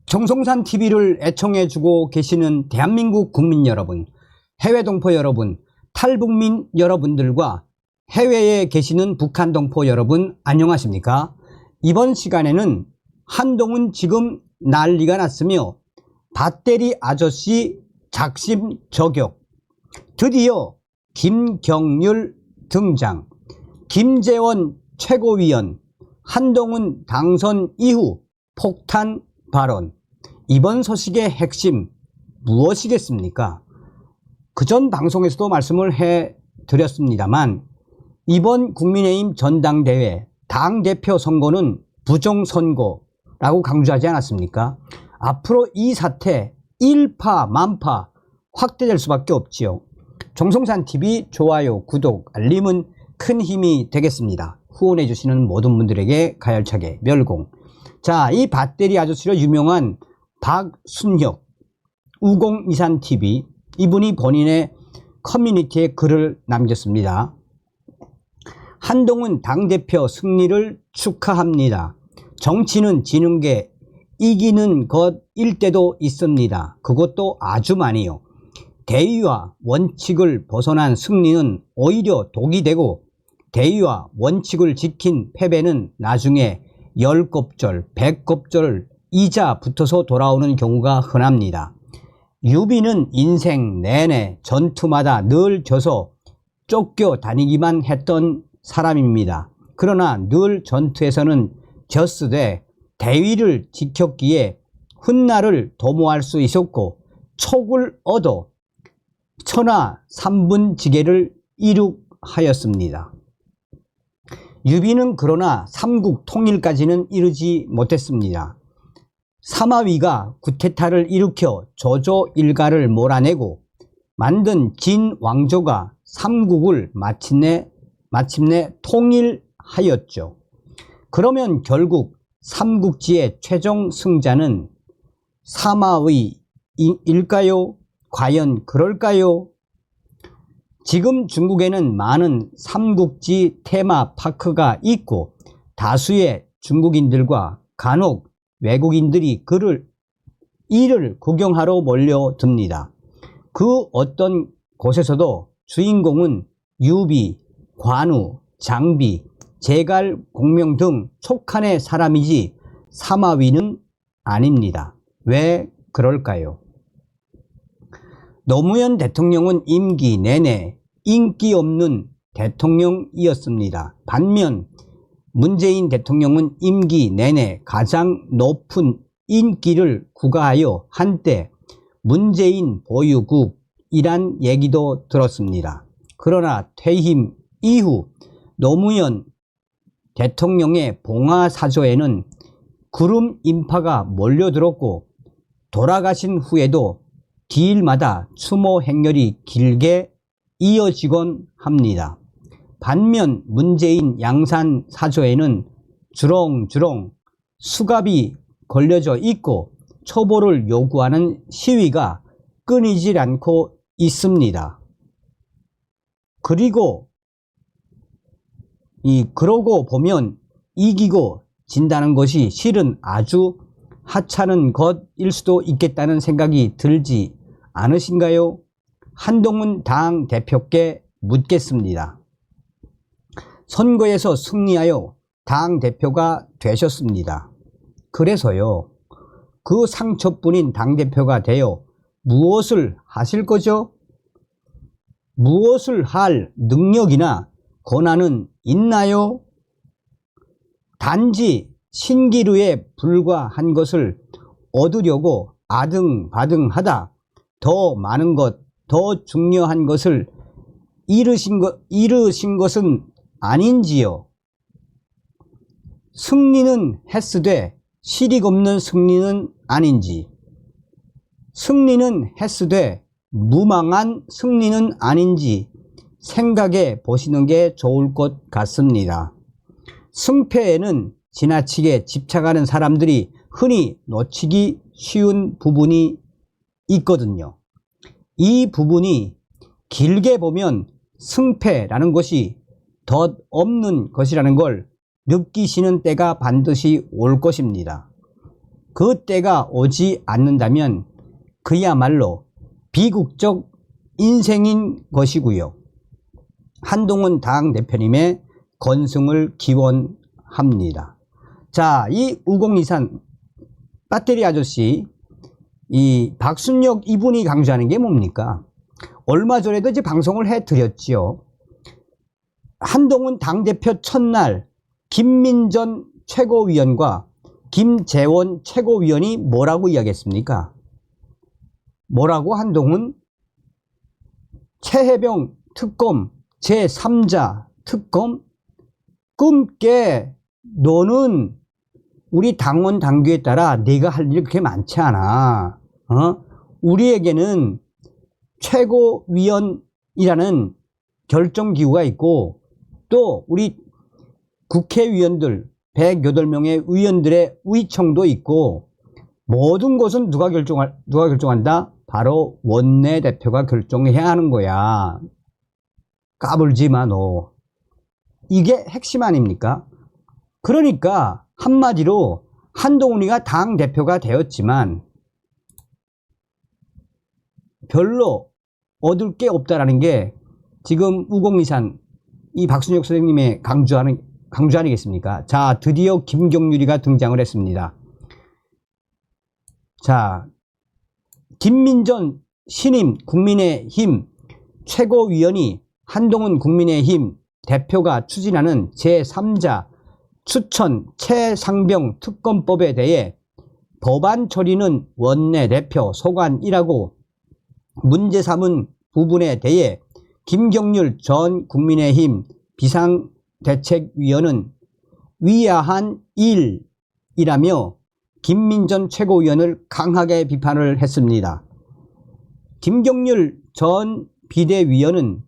정성산 TV를 애청해주고 계시는 대한민국 국민 여러분, 해외 동포 여러분, 탈북민 여러분들과 해외에 계시는 북한 동포 여러분 안녕하십니까? 이번 시간에는 한동훈 지금 난리가 났으며 밧데리 아저씨 작심 저격, 드디어 김경률 등장, 김재원 최고위원 한동훈 당선 이후 폭탄 발언. 이번 소식의 핵심 무엇이겠습니까? 그전 방송에서도 말씀을 해드렸습니다만 이번 국민의힘 전당대회 당대표 선거는 부정선거라고 강조하지 않았습니까? 앞으로 이 사태 일파만파 확대될 수밖에 없지요. 정성산TV 좋아요, 구독, 알림은 큰 힘이 되겠습니다. 후원해 주시는 모든 분들에게 가열차게 멸공. 자, 이 밧데리 아저씨로 유명한 박순혁 우공이산TV, 이분이 본인의 커뮤니티에 글을 남겼습니다. 한동훈 당대표 승리를 축하합니다. 정치는 지는 게 이기는 것일 때도 있습니다. 그것도 아주 많이요. 대의와 원칙을 벗어난 승리는 오히려 독이 되고 대의와 원칙을 지킨 패배는 나중에 10곱절, 100곱절 이자 붙어서 돌아오는 경우가 흔합니다. 유비는 인생 내내 전투마다 늘 져서 쫓겨다니기만 했던 사람입니다. 그러나 늘 전투에서는 졌으되 대위를 지켰기에 훗날을 도모할 수 있었고 촉을 얻어 천하 삼분지계를 이룩하였습니다. 유비는 그러나 삼국 통일까지는 이르지 못했습니다. 사마위가 구테타를 일으켜 조조 일가를 몰아내고 만든 진왕조가 삼국을 마침내 통일하였죠. 그러면 결국 삼국지의 최종 승자는 사마위일까요? 과연 그럴까요? 지금 중국에는 많은 삼국지 테마파크가 있고 다수의 중국인들과 간혹 외국인들이 이를 구경하러 몰려듭니다. 그 어떤 곳에서도 주인공은 유비, 관우, 장비, 제갈, 공명 등 촉한의 사람이지 사마위는 아닙니다. 왜 그럴까요? 노무현 대통령은 임기 내내 인기 없는 대통령이었습니다. 반면 문재인 대통령은 임기 내내 가장 높은 인기를 구가하여 한때 문재인 보유국이란 얘기도 들었습니다. 그러나 퇴임 이후 노무현 대통령의 봉하사저에는 구름 인파가 몰려들었고 돌아가신 후에도 기일마다 추모 행렬이 길게 이어지곤 합니다. 반면 문재인 양산 사저에는 주렁주렁 수갑이 걸려져 있고 초보를 요구하는 시위가 끊이질 않고 있습니다. 그러고 보면 이기고 진다는 것이 실은 아주 하찮은 것일 수도 있겠다는 생각이 들지 않으신가요? 한동훈 당 대표께 묻겠습니다. 선거에서 승리하여 당 대표가 되셨습니다. 그래서요, 그 상처뿐인 당 대표가 되어 무엇을 하실 거죠? 무엇을 할 능력이나 권한은 있나요? 단지 신기루에 불과한 것을 얻으려고 아등바등하다 더 많은 것, 더 중요한 것을 잃으신 것은 아닌지요? 승리는 했으되 실익 없는 승리는 아닌지, 승리는 했으되 무망한 승리는 아닌지 생각해 보시는 게 좋을 것 같습니다. 승패에는 지나치게 집착하는 사람들이 흔히 놓치기 쉬운 부분이 있거든요. 이 부분이 길게 보면 승패라는 것이 덧없는 것이라는 걸 느끼시는 때가 반드시 올 것입니다. 그 때가 오지 않는다면 그야말로 비국적 인생인 것이고요. 한동훈 당대표님의 건승을 기원합니다. 자, 이 우공이산 배터리 아저씨, 이 박순역 이분이 강조하는 게 뭡니까? 얼마 전에도 이제 방송을 해드렸지요. 한동훈 당대표 첫날 김민전 최고위원과 김재원 최고위원이 뭐라고 이야기했습니까? 뭐라고 한동훈? 최혜병 특검 제3자 특검? 꿈깨. 너는 우리 당원 당규에 따라 네가 할 일이 그렇게 많지 않아. 우리에게는 최고위원이라는 결정기구가 있고 또 우리 국회의원들 108명의 의원들의 의총도 있고 모든 것은 누가 결정한다? 바로 원내대표가 결정해야 하는 거야. 까불지 마, 너. 이게 핵심 아닙니까? 그러니까 한마디로 한동훈이가 당대표가 되었지만 별로 얻을 게 없다라는 게 지금 우공이산 이 박순역 선생님의 강조 아니겠습니까? 자, 드디어 김경률이가 등장을 했습니다. 자, 김민전 신임 국민의힘 최고위원이 한동훈 국민의힘 대표가 추진하는 제3자 추천 최상병 특검법에 대해 법안 처리는 원내대표 소관이라고 문제 삼은 부분에 대해 김경률 전 국민의힘 비상대책위원은 위야한 일이라며 김민전 최고위원을 강하게 비판을 했습니다. 김경률 전 비대위원은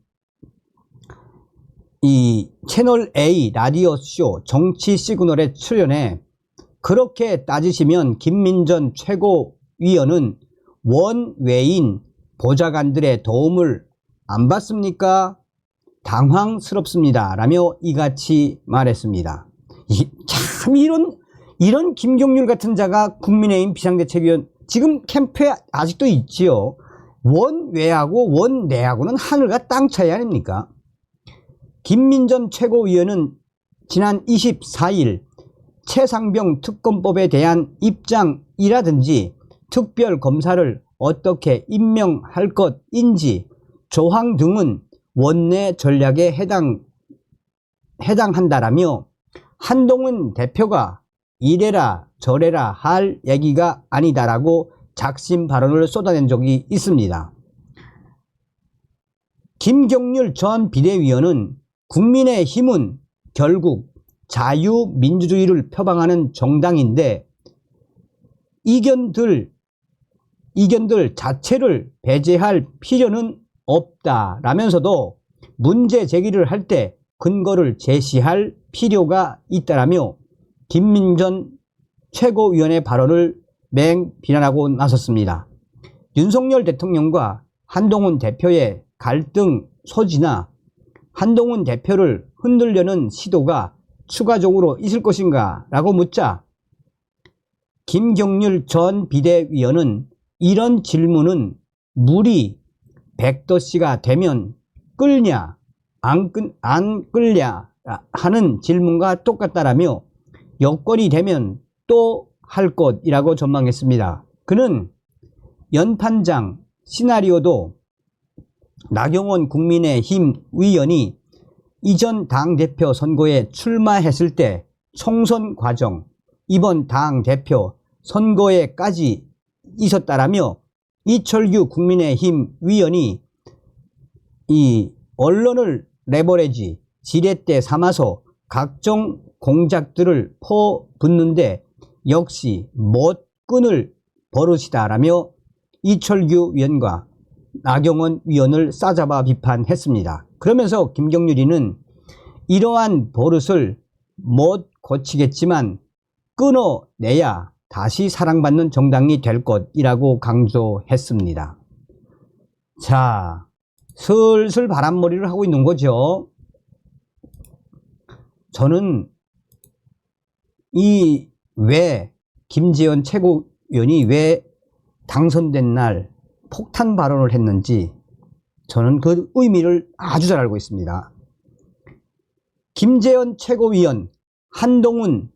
이 채널A 라디오쇼 정치 시그널에 출연해 그렇게 따지시면 김민전 최고위원은 원외인 보좌관들의 도움을 안 받습니까? 당황스럽습니다. 라며 이같이 말했습니다. 참 이런 김경률 같은 자가 국민의힘 비상대책위원 지금 캠프에 아직도 있지요. 원외하고 원내하고는 하늘과 땅 차이 아닙니까? 김민전 최고위원은 지난 24일 최상병 특검법에 대한 입장이라든지 특별검사를 어떻게 임명할 것인지 조항 등은 원내 전략에 해당한다라며 한동훈 대표가 이래라 저래라 할 얘기가 아니다라고 작심 발언을 쏟아낸 적이 있습니다. 김경률 전 비대위원은 국민의힘은 결국 자유민주주의를 표방하는 정당인데 이견들 자체를 배제할 필요는 없다라면서도 문제 제기를 할 때 근거를 제시할 필요가 있다라며 김민전 최고위원의 발언을 맹비난하고 나섰습니다. 윤석열 대통령과 한동훈 대표의 갈등 소지나 한동훈 대표를 흔들려는 시도가 추가적으로 있을 것인가 라고 묻자 김경률 전 비대위원은 이런 질문은 물이 100도씨가 되면 끓냐 안 끓냐 하는 질문과 똑같다라며 여건이 되면 또 할 것이라고 전망했습니다. 그는 연판장 시나리오도 나경원 국민의힘 의원이 이전 당대표 선거에 출마했을 때 총선 과정, 이번 당대표 선거에까지 있었다라며 이철규 국민의힘 의원이 이 언론을 레버리지 지렛대 삼아서 각종 공작들을 퍼붓는데 역시 못 끊을 버릇이다라며 이철규 위원과 나경원 위원을 싸잡아 비판했습니다. 그러면서 김경률이는 이러한 버릇을 못 고치겠지만 끊어내야 다시 사랑받는 정당이 될 것이라고 강조했습니다. 자, 슬슬 바람머리를 하고 있는 거죠. 저는 이 왜 김재원 최고위원이 왜 당선된 날 폭탄 발언을 했는지 저는 그 의미를 아주 잘 알고 있습니다. 김재원 최고위원, 한동훈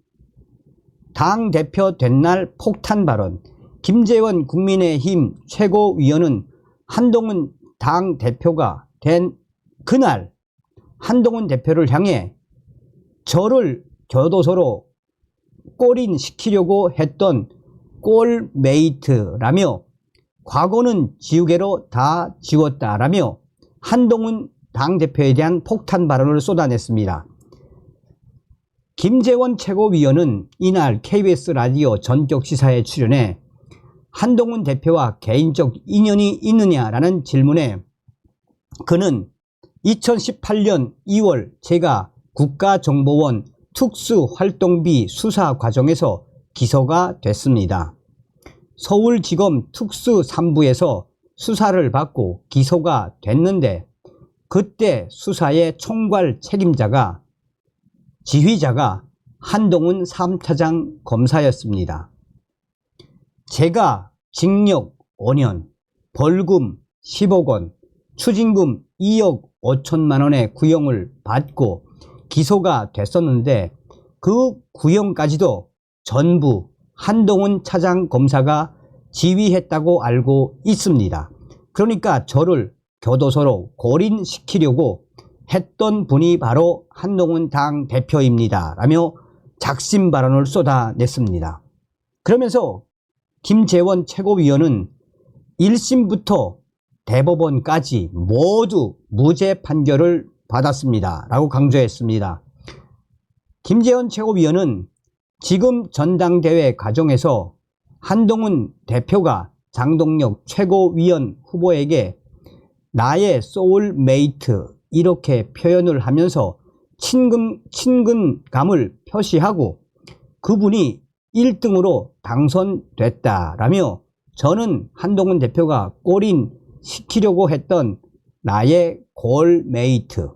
당대표 된 날 폭탄 발언. 김재원 국민의힘 최고위원은 한동훈 당대표가 된 그날 한동훈 대표를 향해 저를 교도소로 골인시키려고 했던 꼴메이트라며 과거는 지우개로 다 지웠다라며 한동훈 당대표에 대한 폭탄 발언을 쏟아냈습니다. 김재원 최고위원은 이날 KBS 라디오 전격 시사에 출연해 한동훈 대표와 개인적 인연이 있느냐라는 질문에 그는 2018년 2월 제가 국가정보원 특수활동비 수사 과정에서 기소가 됐습니다. 서울지검 특수 3부에서 수사를 받고 기소가 됐는데 그때 수사의 총괄 책임자가 지휘자가 한동훈 3차장 검사였습니다. 제가 징역 5년, 벌금 10억 원, 추징금 2억 5천만 원의 구형을 받고 기소가 됐었는데 그 구형까지도 전부 한동훈 차장 검사가 지휘했다고 알고 있습니다. 그러니까 저를 교도소로 골인시키려고 했던 분이 바로 한동훈 당 대표입니다. 라며 작심 발언을 쏟아냈습니다. 그러면서 김재원 최고위원은 1심부터 대법원까지 모두 무죄 판결을 받았습니다. 라고 강조했습니다. 김재원 최고위원은 지금 전당대회 과정에서 한동훈 대표가 장동혁 최고위원 후보에게 나의 소울메이트 이렇게 표현을 하면서 친근감을 표시하고 그분이 1등으로 당선됐다라며 저는 한동훈 대표가 골인시키려고 했던 나의 골메이트,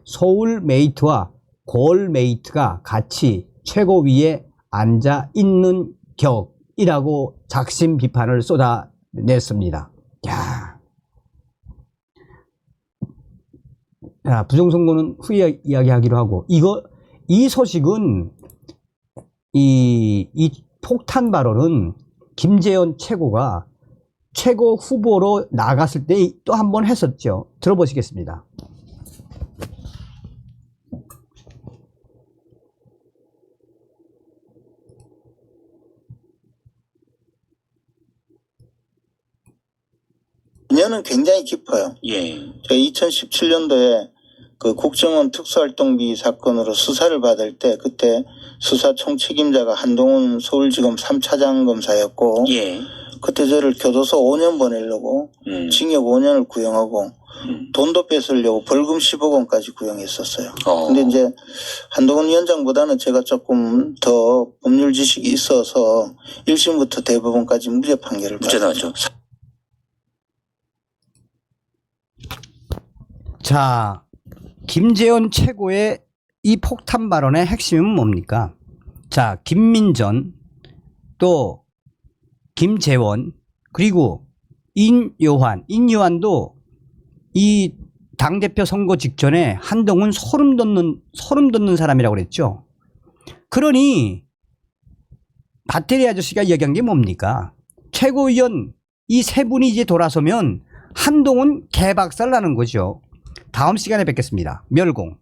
소울메이트와 골메이트가 같이 최고위에 앉아 있는 격이라고 작심 비판을 쏟아냈습니다. 야, 부정선거는 후에 이야기하기로 하고 이 소식은 이 폭탄 발언은 김재원 최고가 최고 후보로 나갔을 때 또 한 번 했었죠. 들어보시겠습니다. 인연은 굉장히 깊어요. 예. 제가 2017년도에 그 국정원 특수활동비 사건으로 수사를 받을 때 그때 수사 총책임자가 한동훈 서울지검 3차장 검사였고 예. 그때 저를 교도소 5년 보내려고 징역 5년을 구형하고 돈도 뺏으려고 벌금 10억 원까지 구형했었어요. 근데 이제 한동훈 위원장보다는 제가 조금 더 법률 지식이 있어서 1심부터 대법원까지 무죄 판결을 받았죠. 자, 김재원 최고의 이 폭탄 발언의 핵심은 뭡니까? 자, 김민전, 또 김재원, 그리고 인요한도 이 당대표 선거 직전에 한동훈 소름 돋는 사람이라고 그랬죠. 그러니 바테리 아저씨가 이야기한 게 뭡니까? 최고위원 이 세 분이 이제 돌아서면 한동훈 개박살 나는 거죠. 다음 시간에 뵙겠습니다. 멸공.